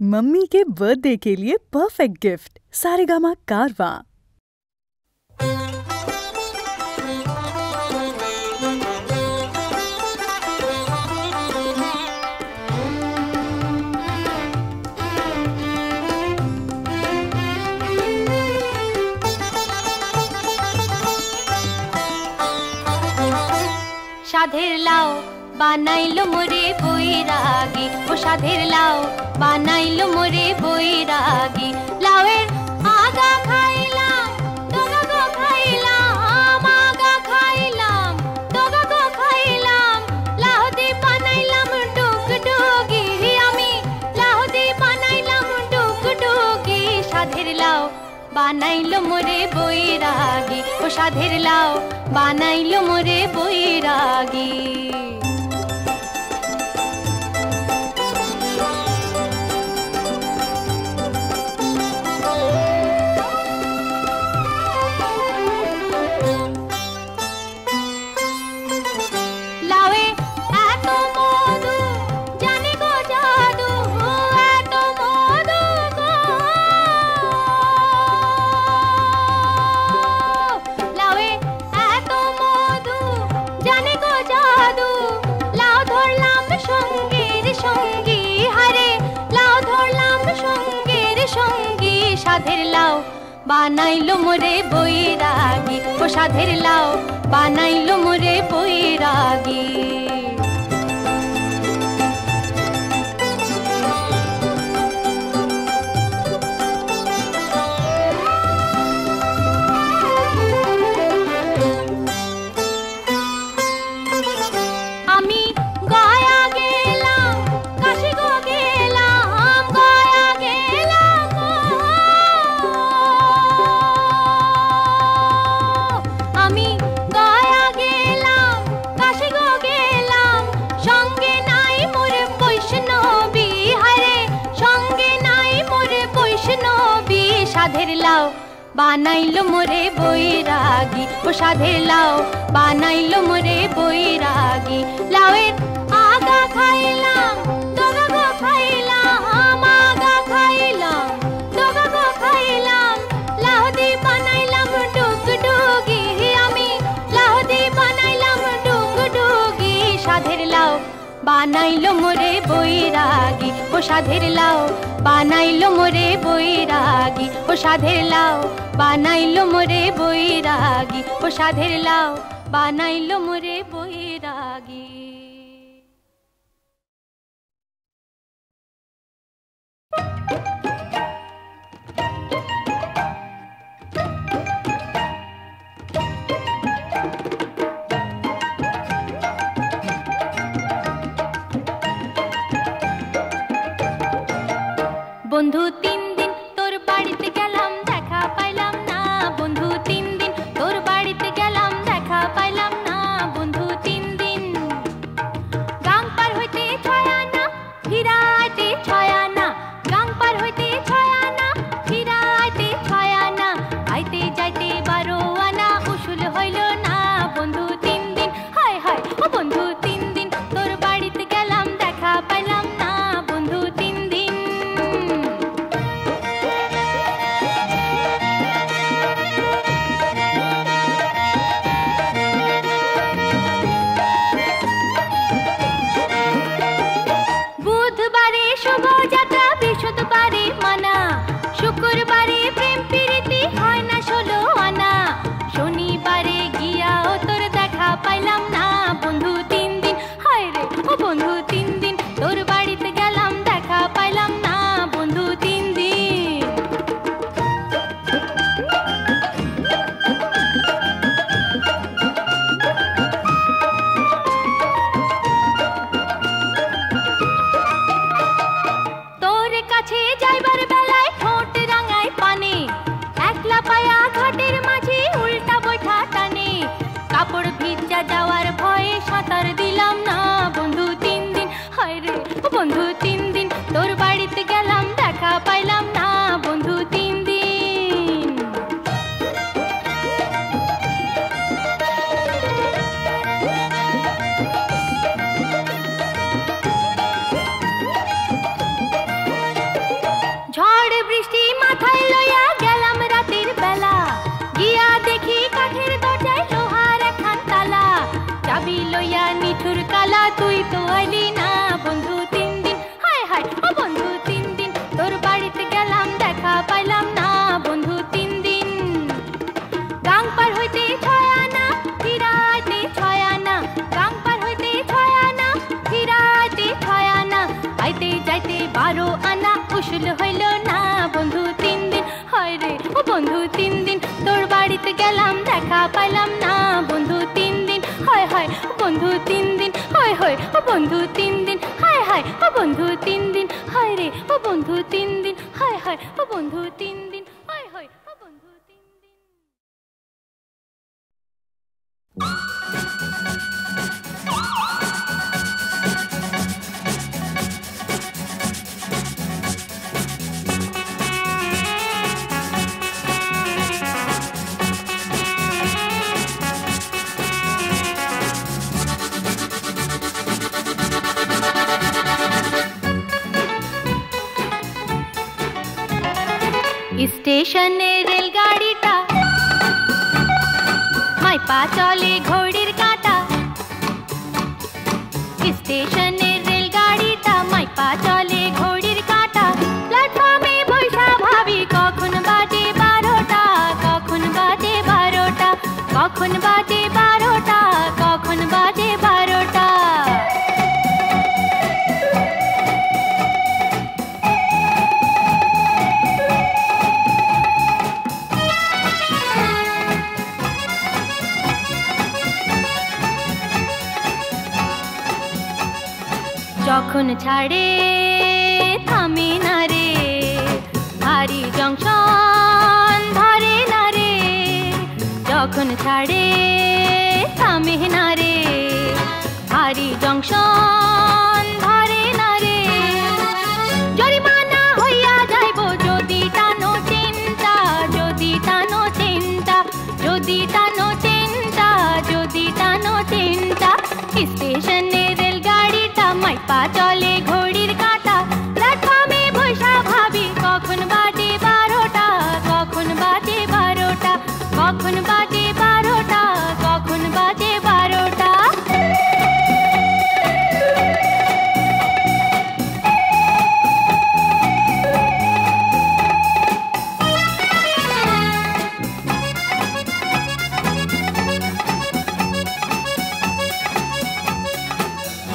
Mummy के birthday के लिए परफेक्ट गिफ्ट सारेगामा कारवां। সাধের লাউ বানাইলো মোরে বৈরাগী, ও সাধের লাউ বানাইলো মোরে বৈরাগী। লাউয়ের আগা খাইলাম, ডগা গো খাইলাম, আগা খাইলাম, ডগা গো খাইলাম। লাউ দি বানাইলাম ডুগডুগি, আমি লাউ দি বানাইলাম ডুগডুগি। সাধের লাউ বানাইলো মোরে বৈরাগী, ও সাধের লাউ বানাইলো মোরে বৈরাগী। লাউয়ে এত মধু জানি গো জাদু, এত মধু গো। লাউয়ে এত মধু জানি গো জাদু। লাউ ধরলাম সঙ্গীর সঙ্গী, হারে লাউ ধরলাম সঙ্গীর সঙ্গী। সাধের লাউ বানাইলো মোরে বৈরাগী, ও সাধের লাউ বানাইলো মোরে বৈরাগী। আমি গয়া গেলাম, কাশি গো গেলাম, গয়া গেলাম গো। আমি গয়া গেলাম, কাশি গো গেলাম। সঙ্গে নাই মোর বৈষ্ণবী, হারে সঙ্গে নাই মোর বৈষ্ণবী। সাধের লাউ বানাইলো মোরে বৈরাগী, ও সাধের লাউ বানাইলো মোরে বৈরাগী। লাউয়ের আগা খাইলাম, ডগা গো খাইলাম, আগা খাইলাম, ডগা গো খাইলাম। লাউ দি বানাইলাম ডুগডুগি, আমি লাউ দি বানাইলাম ডুগডুগি। সাধের লাউ বানাইলো মোরে বৈরাগী, ও সাধের লাউ বানাইলো মোরে বৈরাগী, ও সাধের লাউ বানাইলো মোরে বৈরাগী, ও সাধের লাউ বানাইলো মোরে বৈরাগী। বন্ধু 3 দিন তোর বাড়িতে গেলাম, দেখা পাইলাম না। বন্ধু 3 দিন তোর বাড়িতে গেলাম, দেখা পাইলাম না। বন্ধু 3 দিন গাং পার হইতে 6 আনা, ফিরাইতে 6 আনা। গাং পার হইতে 6 আনা, ফিরাইতে 6 আনা। আইতে যাইতে 12 আনা, উসুল হইল না। বন্ধু 3 দিন, হায় হায় ও বন্ধু 3 দিন তোর বাড়িতে গেলাম, দেখা পাইলাম না। বন্ধু 3 দিন। বুধবারে শোভাযাত্রা, বৃহস্পতিবারে মানা, শুক্রবারে প্রেম প্রীতি হয় না 16 আনা। শনিবারে গিয়াও তোর দেখা পাইলাম না। বন্ধু 3 দিন, হায় রে ও বন্ধু 3 দিন তোর বাড়িতে গেলাম, দেখা পাইলাম না। বন্ধু 3 দিন। তোর কাছে যাইবার বেলায় ঠোঁট রাঙায় পানে, 12 আনা উসুল হইল না বন্ধু 3 দিন হয় রে ও বন্ধু 3 দিন তোর বাড়িতে গেলাম দেখা পাইলাম না বন্ধু 3 দিন হয় হয় ও বন্ধু 3 দিন হয় হয় ও বন্ধু 3 দিন হায় হায় ও বন্ধু 3 দিন হয় রে ও বন্ধু 3 দিন হায় হায় ও বন্ধু 3 দিন হয় হয় ও বন্ধু 3 দিন স্টেশনে রেলগাড়িটা মাইপা চলে ঘড়ির কাঁটা স্টেশনে রেলগাড়িটা মাইপা চলে ঘড়ির কাঁটা প্ল্যাটফর্মে বৈশা ভাবি কখন বাজে 12টা কখন বাজে 12টা কখন বাজে 12টা কখন বাজে 12টা যখন ছাড়ে থামে না রে ভারী জংশন ধরে না রে যখন ছাড়ে থামে না রে ভারী জংশন ধরে না রে জরিমানা হইয়া যাইব যদি টানো চিন্তা যদি টানো চিন্তা যদি টানো চিন্তা যদি টানো চিন্তা স্টেশনে রেলগাড়িটা মাইপা চলে ঘড়ির কাঁটা প্ল্যাটফর্মে বৈশা ভাবি কখন বাজে 12টা কখন বাজে 12টা কখন বাজে 12টা কখন বাজে 12টা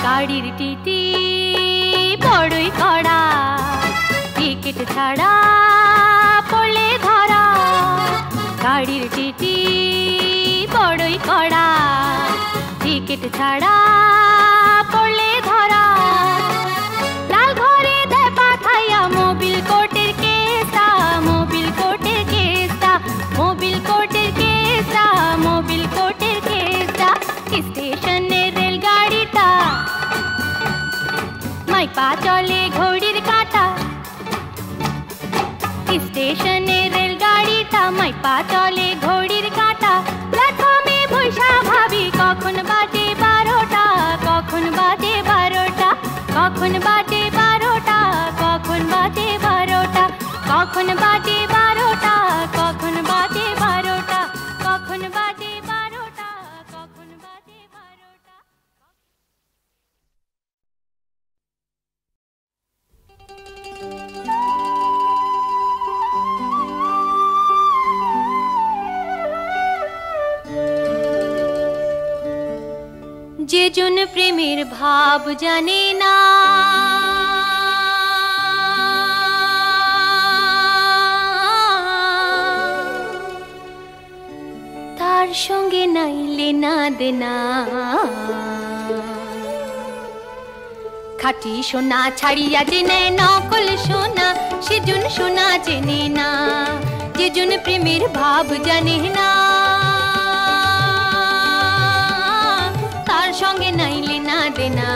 গাড়ির টিটি বড়ই কড়া টিকিট ছাড়া পড়লে ধরা গাড়ির টিটি বড়ই কড়া টিকিট ছাড়া পড়লে ধরা লাল ঘরে দেয় পাঠাইয়া মোবিল কোর্টের কেসটা মোবিল কোর্টের কেসটা মোবিল কোর্টের কেসটা মোবিল কোর্টের কেসটা স্টেশনে রেলগাড়িটা মাইপা চলে ঘড়ির কাঁটা স্টেশনে রেলগাড়িটা মাইপা চলে ঘড়ির কাঁটা প্ল্যাটফর্মে বৈশা ভাবি কখন বাজে 12টা কখন বাজে 12টা কখন বাজে 12টা কখন বাজে 12টা কখন বাজে 12টা কখন বাজে 12টা কখন বাজে 12টা কখন বাজে 12টা যে জন প্রেমের ভাব জানে না তার সঙ্গে নাই লেনা দেনা খাঁটি সোনা ছাড়িয়া যে নেয় নকল সোনা সেজন সোনা জেনে না যে জন প্রেমের ভাব জানে না তার সঙ্গে নাই লেনা দেনা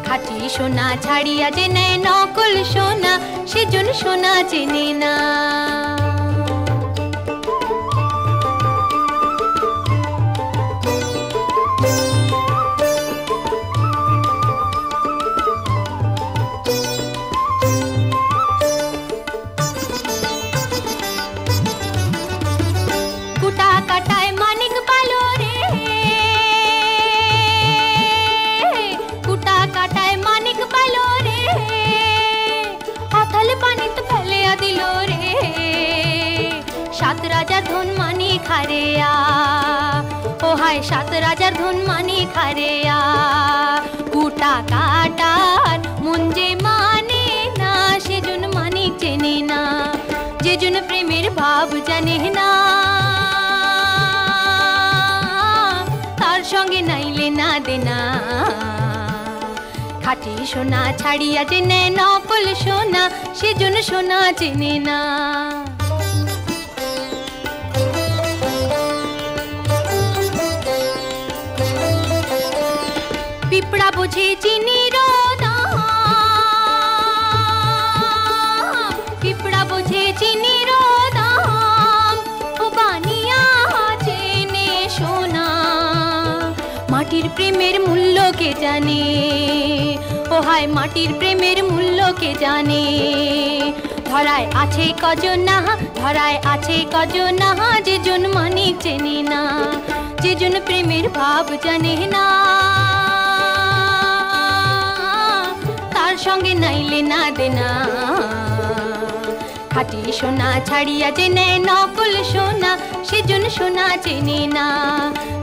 খাঁটি সোনা ছাড়িয়া যে নেয় নকল সোনা সেজন সোনা জেনে না কুটা কাটায় মানিক পালো রে কুটা কাটায় মানিক পালো রে অথল পানিতে ফেলিয়া দিল রে সাত রাজার ধন মানি খারেয়া ও হায় সাত রাজার ধন মানি খারেয়া কুটা কাটার মন যে মানে না সেজন মানিক চেনে না, যেজন প্রেমের ভাব জানে না, তার সঙ্গে নাইলে না দেনা। খাঁটি সোনা ছাড়িয়া যে নেয় নকল সোনা, সেজন সোনা চেনে না। পিঁপড়া বোঝে চিনির দাম, পিঁপড়া বোঝে চিনির দাম, ও বানিয়া চেনে সোনা। মাটির প্রেমের মূল্য কে জানে, ও হায় মাটির প্রেমের মূল্য কে জানে। ধরায় আছে কজন না, ধরায় আছে কজন না, যেজন মানিক চেনে না, যেজন প্রেমের ভাব জানে না, তার সঙ্গে নাইলে না দেনা। খাঁটি সোনা ছাড়িয়া যে নেয় নকল সোনা, সেজন সোনা চেনে না।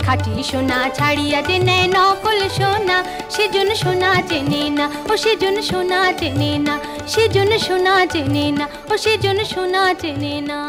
খাঁটি সোনা ছাড়িয়া যে নেয় নকল সোনা, সেজন সোনা চেনে না, ও সেজন সোনা চেনে না, সেজন সোনা চেনে না, ও সেজন সোনা চেনে না।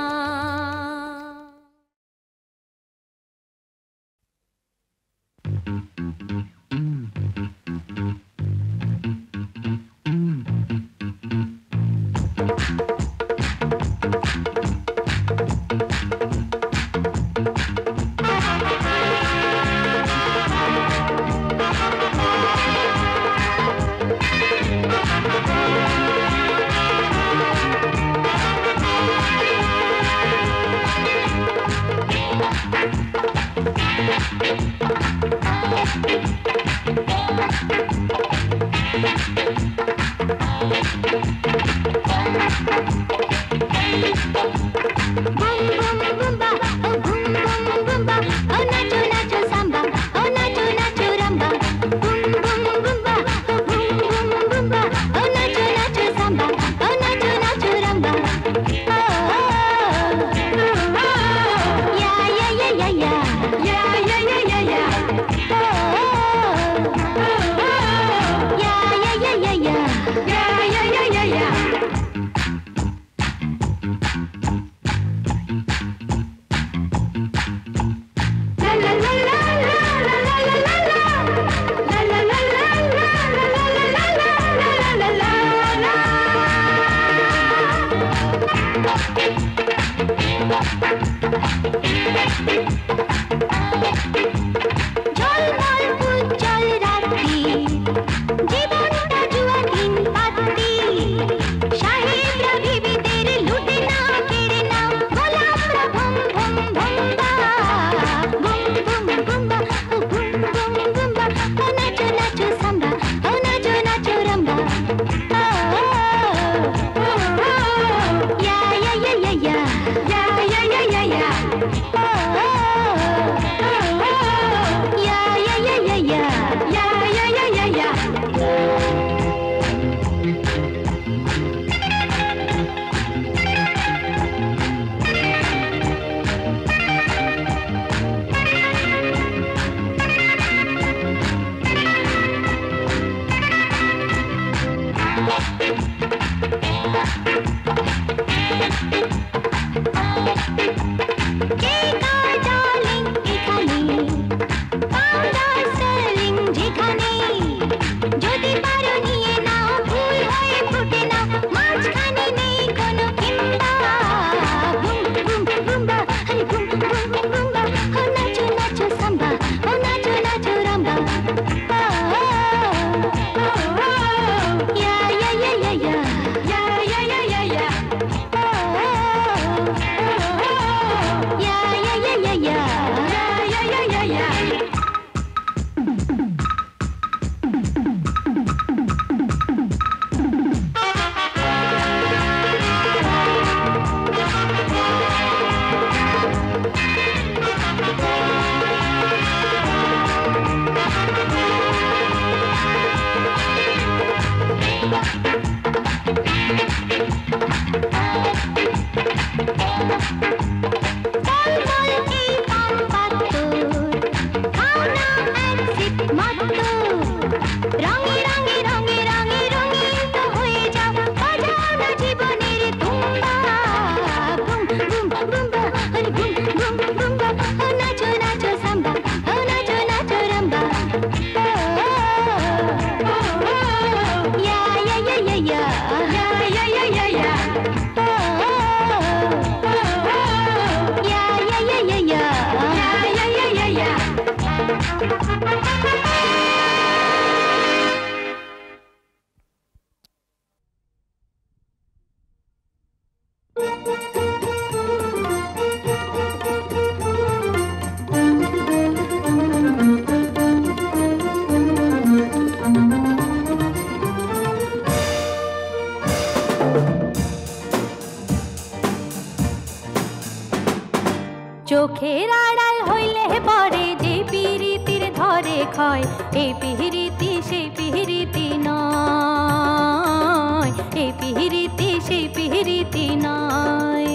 চোখের আড়াল হইলে পরে যে পিরিতির ধরে ক্ষয়, এই পিরিতি সেই পিরিতি নয়, এই পিরিতি সেই পিরিতি নয়।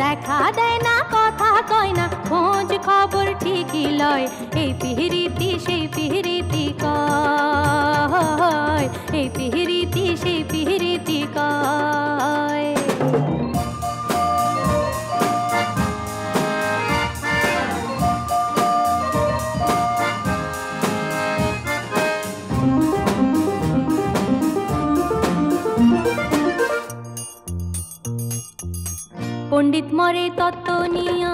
দেখা দেয় না কথা কয় না খোঁজ খবর ঠিকই লয়, এই পিরিতি সেই পিরিতি কয়, এই পিরিতি সেই পিরিতি কয়। পণ্ডিত মরে তত্ত্ব নিয়া,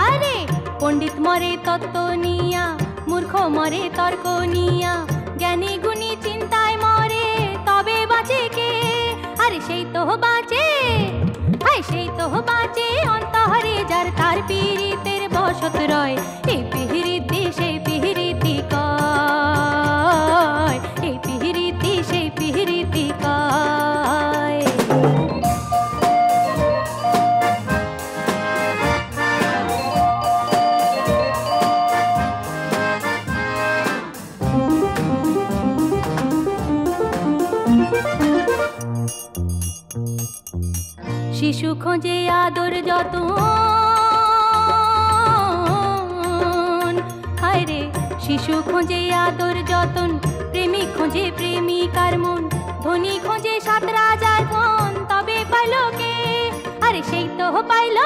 আরে পণ্ডিত মরে তত্ত্ব নিয়া, মূর্খ মরে তর্ক নিয়া, জ্ঞানী গুণী চিন্তায় মরে তবে বাঁচে কে? আরে সেই তো বাঁচে, আরে সেই তো বাঁচে অন্তরে যার তার পীড়িতের বসত রয়, এই পিহিরিতি সেই পিহিরিতি কয়, এই পিহিরিতি সেই পিহিরিতি কয়। শিশু খোঁজে আদর যতন, হায় রে শিশু খোঁজে আদর যতন, প্রেমিক খোঁজে প্রেমিকার মন, ধনী খোঁজে সাত রাজার ধন, তবে পাইল কে? আরে সেই তো পাইল,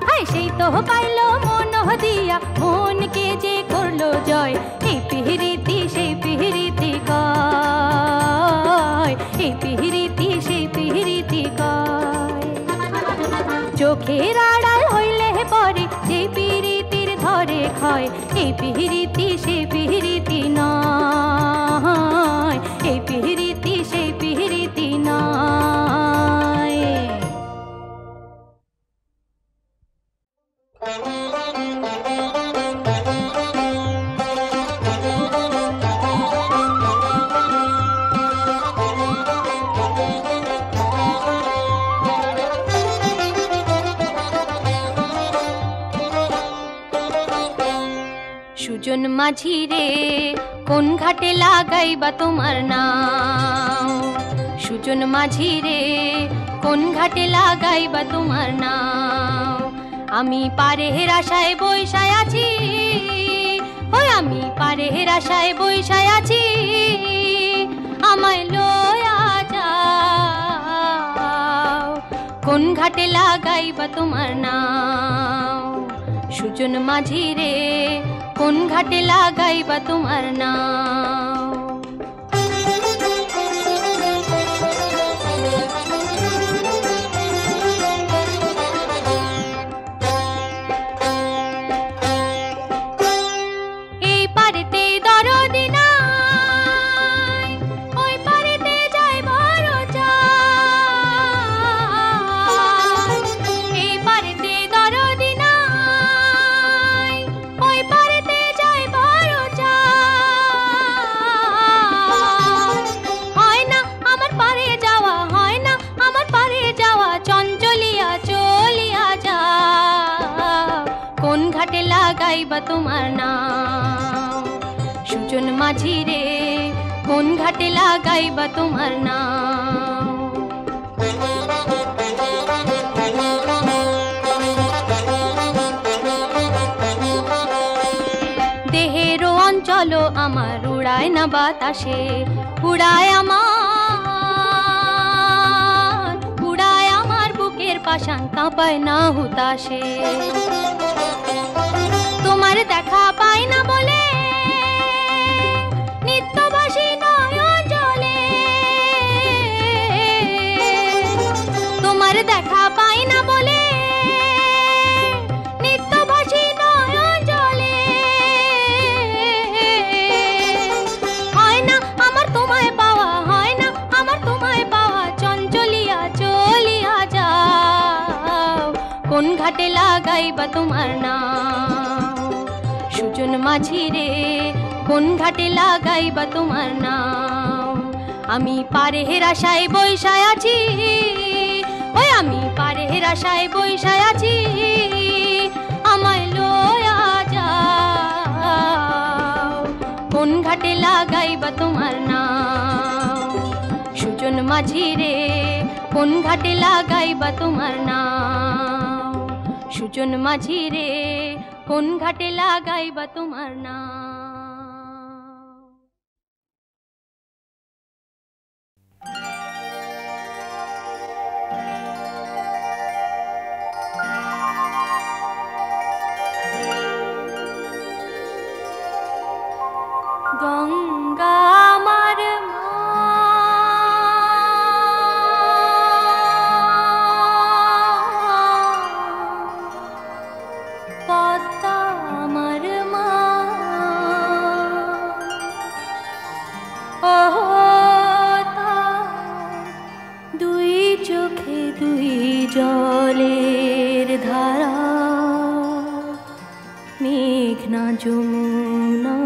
হায় সেই তো পাইল মন দিয়া, মনকে যে করলো জয়, এই পিহিরিতি সেই পিহিরিতি কয়, এই পিহিরিতি সেই পিহিরিতি কয়। চোখের আড়াল হইলে পরে যে পিরিতির ধরে ক্ষয়, এই পিহিরিতি সেই পিহিরিতি নয়, এই পিহিরিতি সেই পিহিরিতি নয়। সুজন মাঝি রে কোন ঘাটে লাগাইবা তোমার নাও, সুজন মাঝি রে কোন ঘাটে লাগাইবা তোমার নাও। আমি পারের আশায় বৈশায় আছি, ওই আমি পারের আশায় বৈশায় আছি, আমায় লয়া যাও, কোন ঘাটে লাগাইবা তোমার নাও। সুজন মাঝি রে কোন ঘাটে লাগাইবা তোমার নাও। এই পারেতে দরদি নাই, ওই পারেতে যাই বড় চাই, এই পারেতে দরদি নাই, ওই পারেতে যাই বড় চাই। হয় না আমার পারে যাওয়া, হয় না আমার পারে যাওয়া, চঞ্চলিয়া চলিয়া যাও, কোন ঘাটে লাগাইবা তোমার নাও। সুজন মাঝি রে কোন ঘাটে লাগাইবা তোমার নাও। দেহেরও অঞ্চল আমার উড়ায় না বাতাসে, উড়ায় আমার বুকের পাশান কাঁপায় না হুতাশে। তোমার দেখা পাই না বলে নিত্যবাসী নয়ন জলে, তোমার দেখা পাই না বলে নিত্যবাসী নয়ন জলে। হয় না আমার তোমায় পাওয়া, হয় না আমার তোমায় পাওয়া, চঞ্চলিয়া চলিয়া যাও, কোন ঘাটে লাগাইবা তোমার নাও। সুজন মাঝি রে কোন ঘাটে লাগাইবা তোমার নাও। আমি পারের আশায় বৈশায় আছি, ওই আমি পারের আশায় বইসায় আছি, আমায় লয়া যাও, কোন ঘাটে লাগাইবা তোমার নাও, সুজন মাঝি রে কোন ঘাটে লাগাইবা তোমার নাও, সুজন মাঝি রে কোন ঘাটে লাগাইবা তোমার নাও। গঙ্গা আমার মা, পদ্মা আমার মা, ও দুই চোখে দুই জলের ধারা, মেঘনা যমুনা।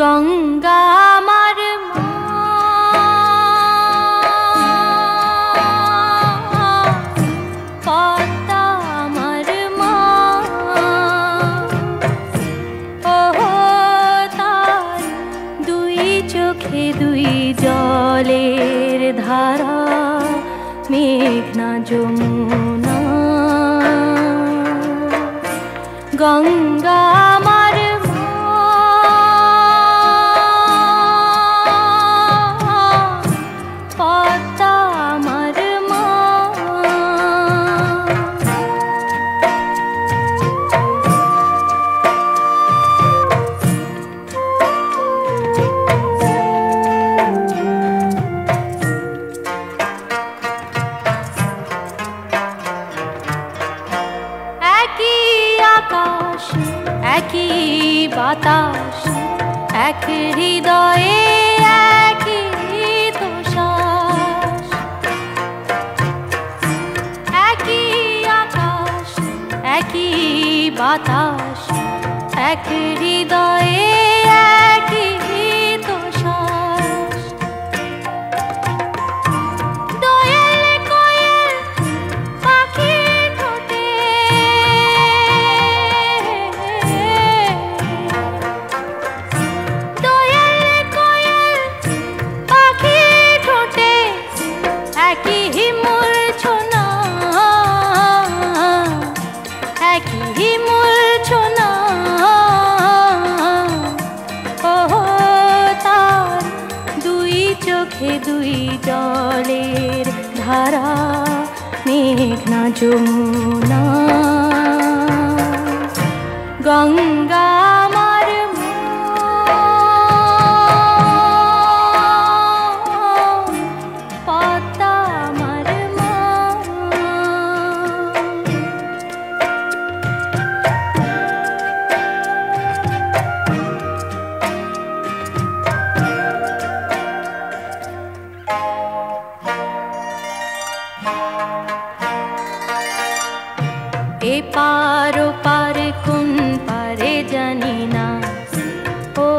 গঙ্গা আমার মা, পদ্মা আমার মা, ও তার দুই চোখে দুই জলের ধারা, মেঘনা যমুনা। গঙ্গা আমার একই বাতাস, এক হৃদয়ে একই তো শ্বাস, একই আকাশ একই বাতাস, এক হৃদয়ে একই তো শ্বাস। দোয়েল কোয়েল পাখি ঠোঁটে, দোয়েল কোয়েল পাখি ঠোঁটে একই মূর্ছনা, একই মূর্ছনা। ও তার দুই চোখে দুই জলের ধারা, মেঘনা যমুনা। গঙ্গা আমার মা, পদ্মা আমার মা। এপার ওপার কোন পারে জানি না, ও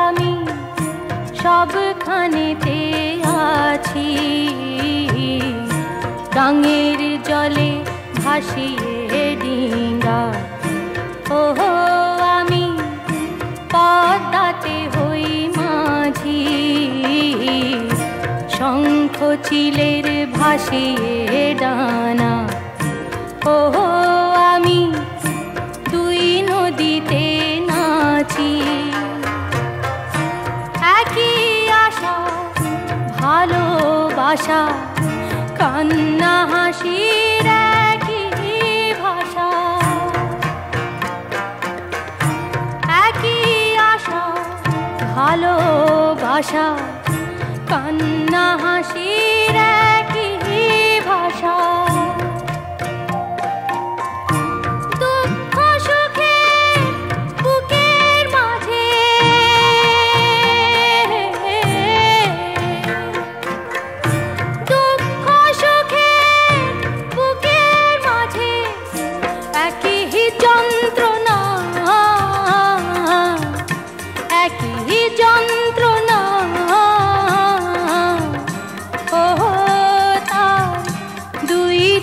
আমি সবখানেতে আছি। গাঙের জলে ভাসিয়ে ডিঙ্গা, ও আমি পদ্মাতে হই মাঝি। শঙ্খ চিলের ভাসিয়ে ডানা, ও আমি দুই নদীতে নাচি। একই আশা ভালোবাসা, কান্না হাসির একই ভাষা। একই আশা ভালোবাসা, কান্না হাসির একই ভাষা। দুঃখ সুখে বুকে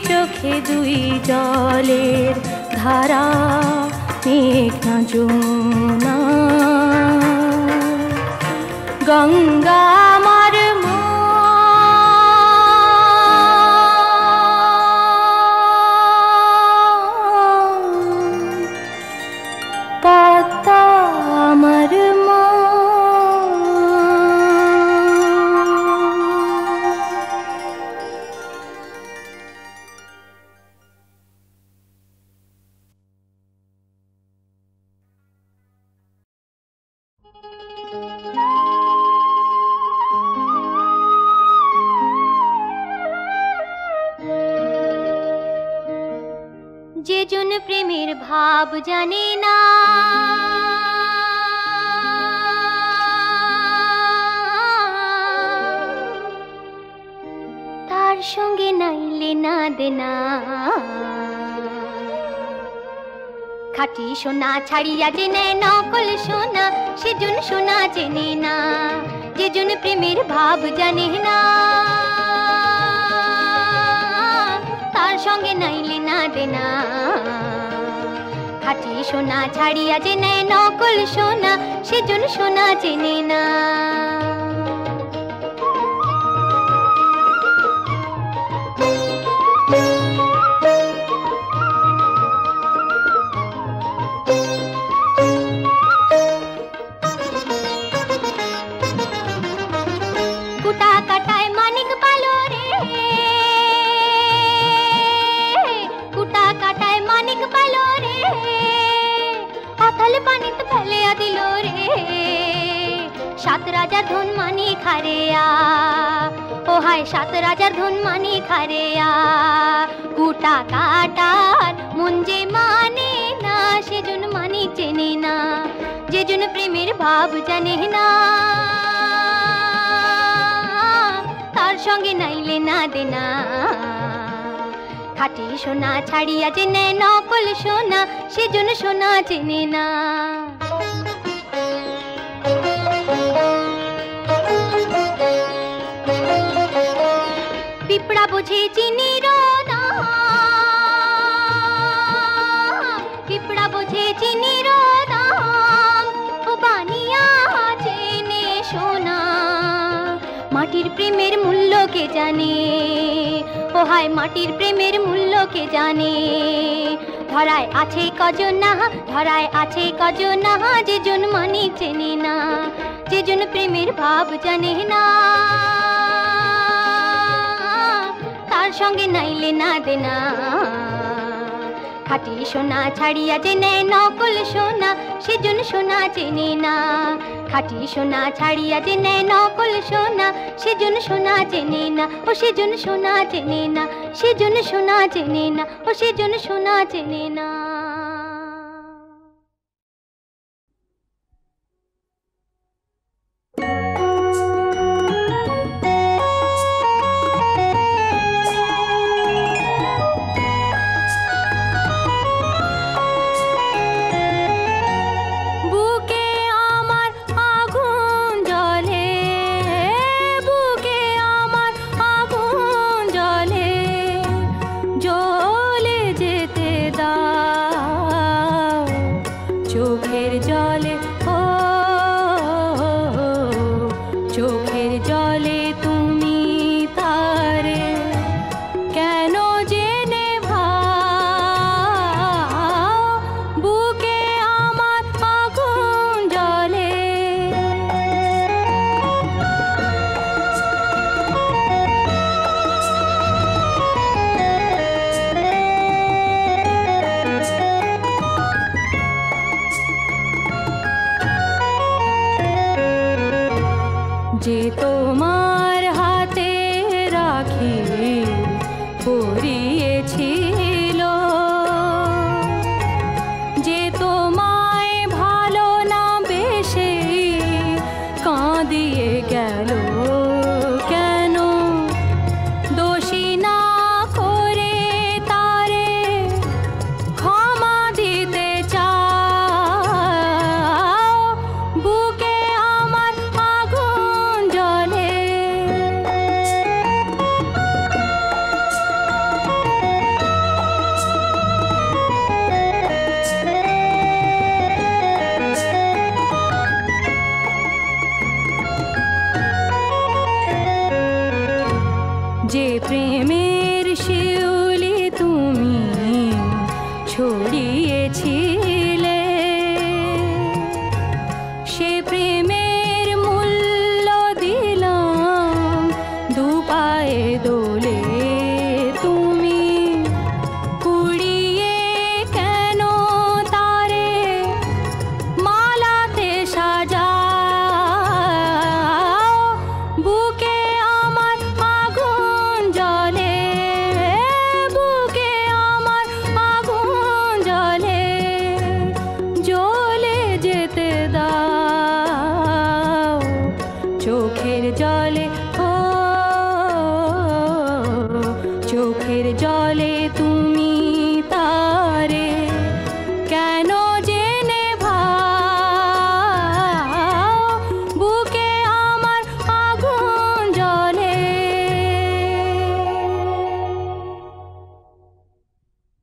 চোখে দুই জলের ধারা মেঘনা যমুনা গঙ্গা আমার মা পদ্মা আমার মা যে জন প্রেমের ভাব জানে না তার সঙ্গে নাইলে না দেনা খাঁটি সোনা ছাড়িয়া যে নেয় নকল সোনা সেজন সোনা চেনে না যে জন প্রেমের ভাব জানে না তার সঙ্গে নাইলে না দেনা খাঁটি সোনা ছাড়িয়া যে নেয় নকল সোনা সেজন সোনা চেনে না কুটা কাটায় মানিক পালো রে কুটা কাটায় মানিক পালো রে আথাল পানিতে ফেলিয়া দিল রে সাত রাজার ধন মানি খারেয়া ও হায় সাত রাজার ধন মানি খারেয়া কুটা কাটার মন যে মানে না সেজন মানি চেনে না যেজন প্রেমের ভাব জানে না তার সঙ্গে নাইলে না দেনা খাঁটি সোনা ছাড়িয়া যে নেয় নকল সোনা সেজন সোনা চেনে না পিঁপড়া বোঝে চিনির দাম পিঁপড়া বোঝে চিনির দাম ও বানিয়া চেনে সোনা মাটির প্রেমের মূল্য কে জানে ও হায় মাটির প্রেমের মূল্য কে জানে ধরায় আছে কজন না ধরায় আছে কজন না যেজন মানি চেনে না যেজন প্রেমের ভাব জানে না তার সঙ্গে নাইলে না দেনা খাঁটি সোনা ছাড়িয়া যে নেয় নকল সোনা সেজন সোনা চেনে না খাঁটি সোনা ছাড়িয়া যে নেয় নকল সোনা সেজন সোনা চেনে না ও সেজন সোনা চেনে না সেজন সোনা চেনে না ও সেজন সোনা চেনে না যে তোমার হাতে রাখি পরিয়েছিল যে তোমায় ভালো না বেশে কাঁদিয়ে গেল কেন দোষী না করে তারে ক্ষমা দিতে চাও বুকে আমার আগুন জ্বলে বলে তুমি তারে